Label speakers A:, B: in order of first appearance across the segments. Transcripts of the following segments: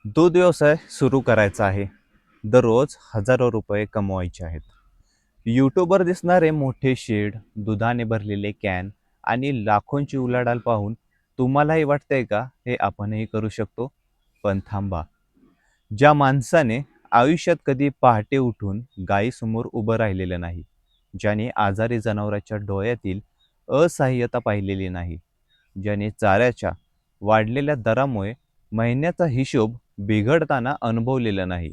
A: दूध व्यवसाय सुरू करायचा आहे. दररोज हजारो रुपये कमवायचे आहेत. यूट्यूबवर दिसणारे मोठे शेड, दुधाने भरलेले कॅन आणि लाखोंची उलाढाल पाहून तुम्हालाही वाटतंय का हे आपणही करू शकतो? पण थांबा. ज्या माणसाने आयुष्यात कधी पहाटे उठून गायीसमोर उभं राहिलेलं नाही, ज्याने आजारी जनावराच्या डोळ्यातील असहाय्यता पाहिलेली नाही, ज्याने चाऱ्याच्या वाढलेल्या दरामुळे महिन्याचा हिशोब बिघडताना अनुभवलेला नाही,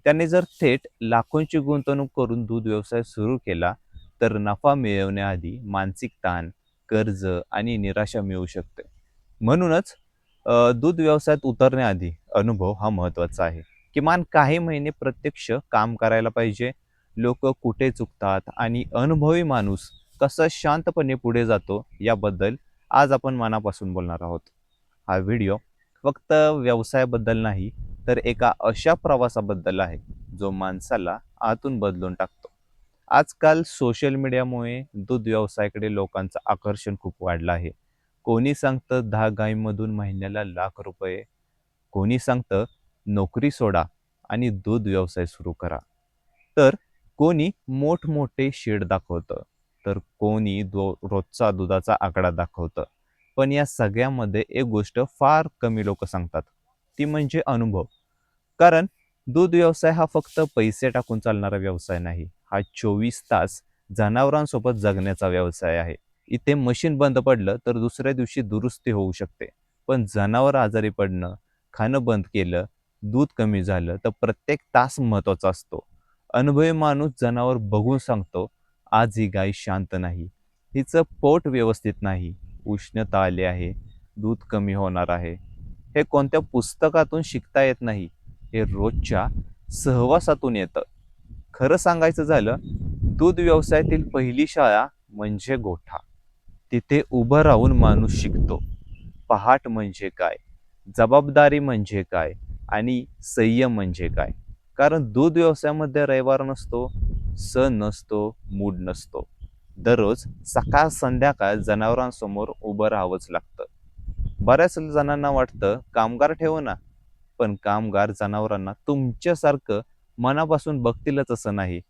A: त्याने जर थेट लाखोंची गुंतवणूक करून दूध व्यवसाय सुरू केला तर नफा मिळवण्याआधी मानसिक ताण, कर्ज आणि निराशा मिळू शकते. म्हणूनच दूध व्यवसायात उतरण्याआधी अनुभव हा महत्त्वाचा आहे. किमान काही महिने प्रत्यक्ष काम करायला पाहिजे. लोक कुठे चुकतात आणि अनुभवी माणूस कसा शांतपणे पुढे जातो याबद्दल आज आपण मनापासून बोलणार आहोत. हा व्हिडिओ फक्त व्यवसायाबद्दल नाही, तर एका अशा प्रवासाबद्दल आहे जो माणसाला आतून बदलून टाकतो. आजकाल सोशल मीडियामुळे दूध व्यवसायाकडे लोकांचं आकर्षण खूप वाढलं आहे. कोणी सांगतं 10 गायींमधून महिन्याला लाख रुपये, कोणी सांगतं नोकरी सोडा आणि दूध व्यवसाय सुरू करा. तर कोणी मोठमोठे शेड दाखवतं, तर कोणी रोजचा दुधाचा आकडा दाखवतं. पण या सगळ्यामध्ये एक गोष्ट फार कमी लोक सांगतात, ती म्हणजे अनुभव. कारण दूध व्यवसाय हा फक्त पैसे टाकून चालणारा व्यवसाय नाही, हा 24 तास जनावरांसोबत जगण्याचा व्यवसाय आहे. इथे मशीन बंद पडलं तर दुसऱ्या दिवशी दुरुस्ती होऊ शकते, पण जनावर आजारी पडणं, खाणं बंद केलं, दूध कमी झालं तर प्रत्येक तास महत्त्वाचा असतो. अनुभवी माणूस जनावर बघून सांगतो, आज ही गाय शांत नाही, हिचं पोट व्यवस्थित नाही, उष्णता आली आहे, दूध कमी होणार आहे. हे कोणत्या पुस्तकातून शिकता येत नाही, हे रोजच्या सहवासातून येतं. खरं सांगायचं झालं, दूध व्यवसायातील पहिली शाळा म्हणजे गोठा. तिथे उभं राहून माणूस शिकतो. पहाट म्हणजे काय, जबाबदारी म्हणजे काय आणि संयम म्हणजे काय. कारण दूध व्यवसायामध्ये रविवार नसतो, सण नसतो, मूड नसतो. दररोज सकाळ संध्याकाळ जनावरांसमोर उभं राहावंच लागतं. बऱ्याच जणांना वाटतं कामगार ठेवू ना, पण कामगार जनावरांना तुमच्यासारखं मनापासून बघतीलच असं नाही.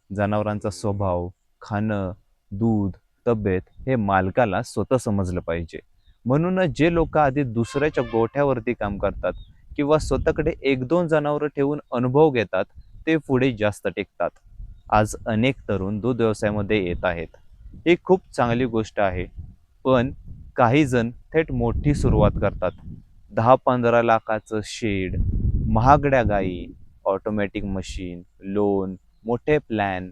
A: जनावरांचा स्वभाव, खाणं, दूध, तब्येत हे मालकाला स्वतः समजलं पाहिजे. म्हणूनच जे लोक आधी दुसऱ्याच्या गोठ्यावरती काम करतात किंवा स्वतःकडे 1-2 जनावरं ठेवून अनुभव घेतात, ते पुढे जास्त टिकतात. आज अनेक तरुण दूध व्यवसायामध्ये येत आहेत. ही खूप चांगली गोष्ट आहे. पण काही जण थेट मोठी सुरुवात करतात. 10-15 लाखाचं शेड, महागड्या गायी, ऑटोमॅटिक मशीन, लोन, मोठे प्लॅन.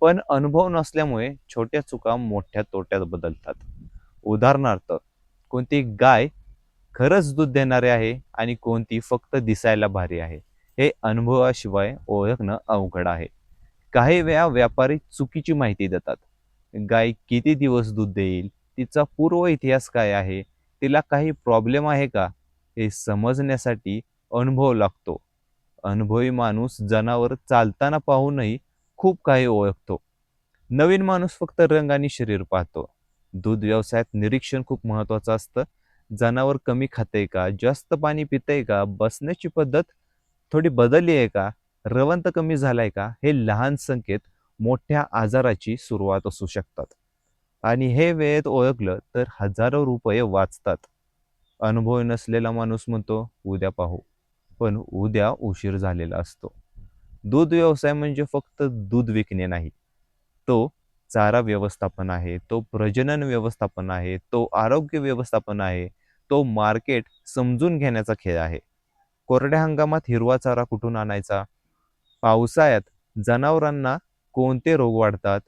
A: पण अनुभव नसल्यामुळे छोट्या चुका मोठ्या तोट्यात बदलतात. उदाहरणार्थ, कोणती गाय खरंच दूध देणारे आहे आणि कोणती फक्त दिसायला भारी आहे, हे अनुभवाशिवाय ओळखणं अवघड आहे. काही वेळा व्यापारी चुकीची माहिती देतात. गाय किती दिवस दूध देईल, तिचा पूर्व इतिहास काय आहे, तिला काही प्रॉब्लेम आहे का, हे समजण्यासाठी अनुभव लागतो. अनुभवी माणूस जनावर चालताना पाहूनही खूप काही ओळखतो. नवीन माणूस फक्त रंग आणि शरीर पाहतो. दूध व्यवसायात निरीक्षण खूप महत्त्वाचं असतं. जनावर कमी खाते का, जास्त पाणी पितंय का, बसण्याची पद्धत थोडी बदलली आहे का, रवंत कमी झालाय का, हे लहान संकेत मोठ्या आजाराची सुरुवात असू शकतात. आणि हे वेळेत ओळखलं तर हजारो रुपये वाचतात. अनुभव नसलेला माणूस म्हणतो उद्या पाहू, पण उद्या उशीर झालेला असतो. दूध व्यवसाय म्हणजे फक्त दूध विकणे नाही, तो चारा व्यवस्थापन आहे, तो प्रजनन व्यवस्थापन आहे, तो आरोग्य व्यवस्थापन आहे, तो मार्केट समजून घेण्याचा खेळ आहे. कोरड्या हंगामात हिरवा चारा कुठून आणायचा, पावसाळ्यात जनावरांना कोणते रोग वाढतात,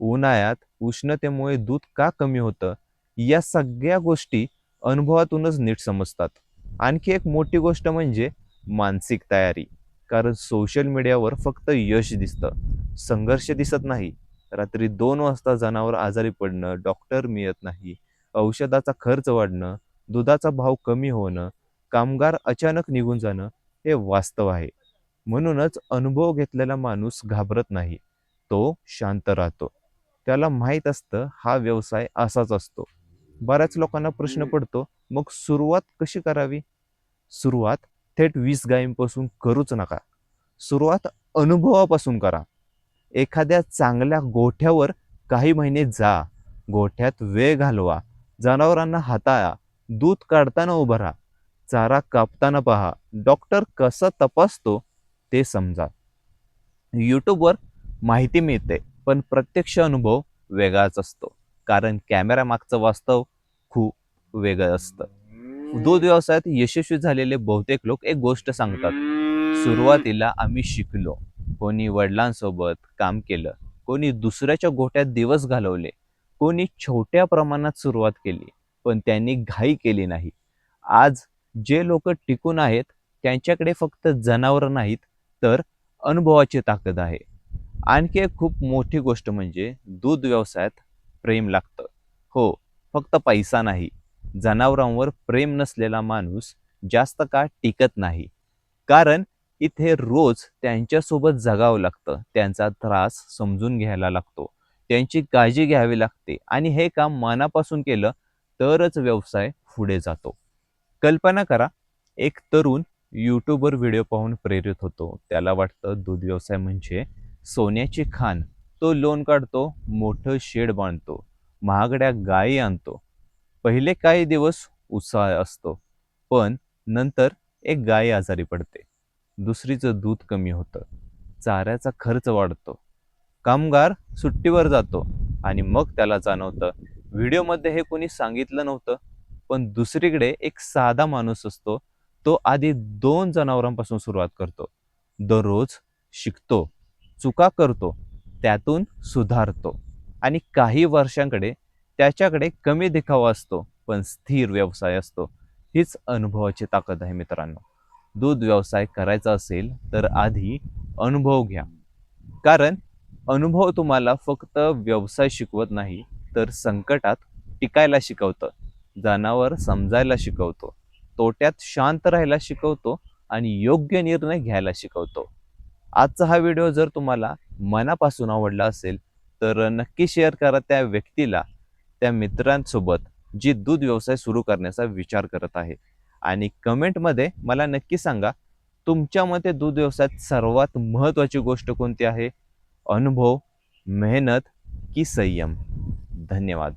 A: उन्हाळ्यात उष्णतेमुळे दूध का कमी होतं, या सगळ्या गोष्टी अनुभवातूनच नीट समजतात. आणखी एक मोठी गोष्ट म्हणजे मानसिक तयारी. कारण सोशल मीडियावर फक्त यश दिसतं, संघर्ष दिसत नाही. रात्री 2 वाजता जनावर आजारी पडणं, डॉक्टर मिळत नाही, औषधाचा खर्च वाढणं, दुधाचा भाव कमी होणं, कामगार अचानक निघून जाणं, हे वास्तव आहे. म्हणूनच अनुभव घेतलेला माणूस घाबरत नाही, तो शांत राहतो. त्याला माहीत असतं हा व्यवसाय असाच असतो. बऱ्याच लोकांना प्रश्न पडतो, मग सुरुवात कशी करावी? सुरुवात थेट 20 गायींपासून करूच नका. सुरुवात अनुभवापासून करा. एखाद्या चांगल्या गोठ्यावर काही महिने जा. गोठ्यात वेळ घालवा. जनावरांना हाताळा. दूध काढताना उभं राहा. चारा कापताना पहा. डॉक्टर कसं तपासतो ते समजा. यूट्यूबवर माहिती मिळते, पण प्रत्यक्ष अनुभव वेगळाच असतो. कारण कॅमेरा मागचं वास्तव खूप वेगळं असतं. दूध व्यवसायात यशस्वी झालेले बहुतेक लोक एक गोष्ट सांगतात. सुरुवातीला आम्ही शिकलो. कोणी वडिलांसोबत काम केलं, कोणी दुसऱ्याच्या गोठ्यात दिवस घालवले, कोणी छोट्या प्रमाणात सुरुवात केली, पण त्यांनी घाई केली नाही. आज जे लोक टिकून आहेत त्यांच्याकडे फक्त जनावर नाहीत, तर अनुभवाची ताकद आहे. आणखी एक खूप मोठी गोष्ट म्हणजे दूध व्यवसायात प्रेम लागतं. हो, फक्त पैसा नाही. जनावरांवर प्रेम नसलेला माणूस जास्त काळ टिकत नाही. कारण इथे रोज त्यांच्यासोबत जगावं लागतं. त्यांचा त्रास समजून घ्यायला लागतो. त्यांची काळजी घ्यावी लागते आणि हे काम मनापासून केलं तरच व्यवसाय पुढे जातो. कल्पना करा, एक तरुण यूट्यूबवर व्हिडिओ पाहून प्रेरित होतो. त्याला वाटतं दूध व्यवसाय म्हणजे सोन्याची खाण. तो लोन काढतो, मोठं शेड बांधतो, महागड्या गायी आणतो. पहिले काही दिवस उत्साह असतो, पण नंतर एक गाय आजारी पडते, दुसरीचं दूध कमी होतं, चाऱ्याचा खर्च वाढतो, कामगार सुट्टीवर जातो आणि मग त्याला जाणवतं व्हिडिओमध्ये हे कोणी सांगितलं नव्हतं. पण दुसरीकडे एक साधा माणूस असतो. तो आधी 2 जनावरांपासून सुरुवात करतो. दररोज शिकतो, चुका करतो, त्यातून सुधारतो आणि काही वर्षांकडे त्याच्याकडे कमी दिखावा असतो, पण स्थिर व्यवसाय असतो. हीच अनुभवाची ताकद आहे मित्रांनो. दूध व्यवसाय करायचा असेल तर आधी अनुभव घ्या. कारण अनुभव तुम्हाला फक्त व्यवसाय शिकवत नाही, तर संकटात टिकायला शिकवतं, जनावर समजायला शिकवतो, तोट्यात शांत राहायला शिकवतो आणि योग्य निर्णय घ्यायला शिकवतो. आजचा हा व्हिडिओ जर तुम्हाला मनापासून आवडला असेल तर नक्की शेअर करा त्या व्यक्तीला, त्या मित्रांसोबत जी दूध व्यवसाय सुरू करण्याचा विचार करत आहे. आणि कमेंटमध्ये मला नक्की सांगा, तुमच्या मते दूध व्यवसायात सर्वात महत्त्वाची गोष्ट कोणती आहे? अनुभव, मेहनत की संयम? धन्यवाद.